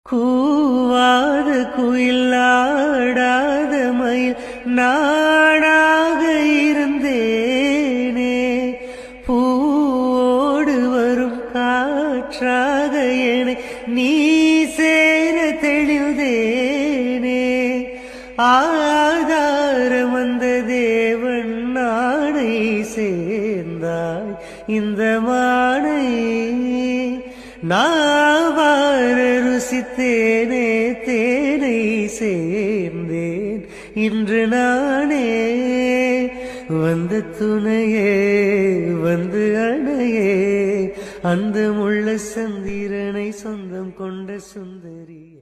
கூவாத குயிலாடாத மயில் நானாக இருந்தேனே, பூவோடு வரும் காற்றாக என்னை நீ சேர தெளிந்தேனே. ஆதாரம் வந்த தேவன் நானை சேர்ந்தாய் இந்த மானை, நாவார ருசித்தேனே தேனை சேர்ந்தேன் இன்று நானே. வந்த துணையே வந்து அணையே, அந்த முள்ள சந்திரனை சொந்தம் கொண்ட சுந்தரியே.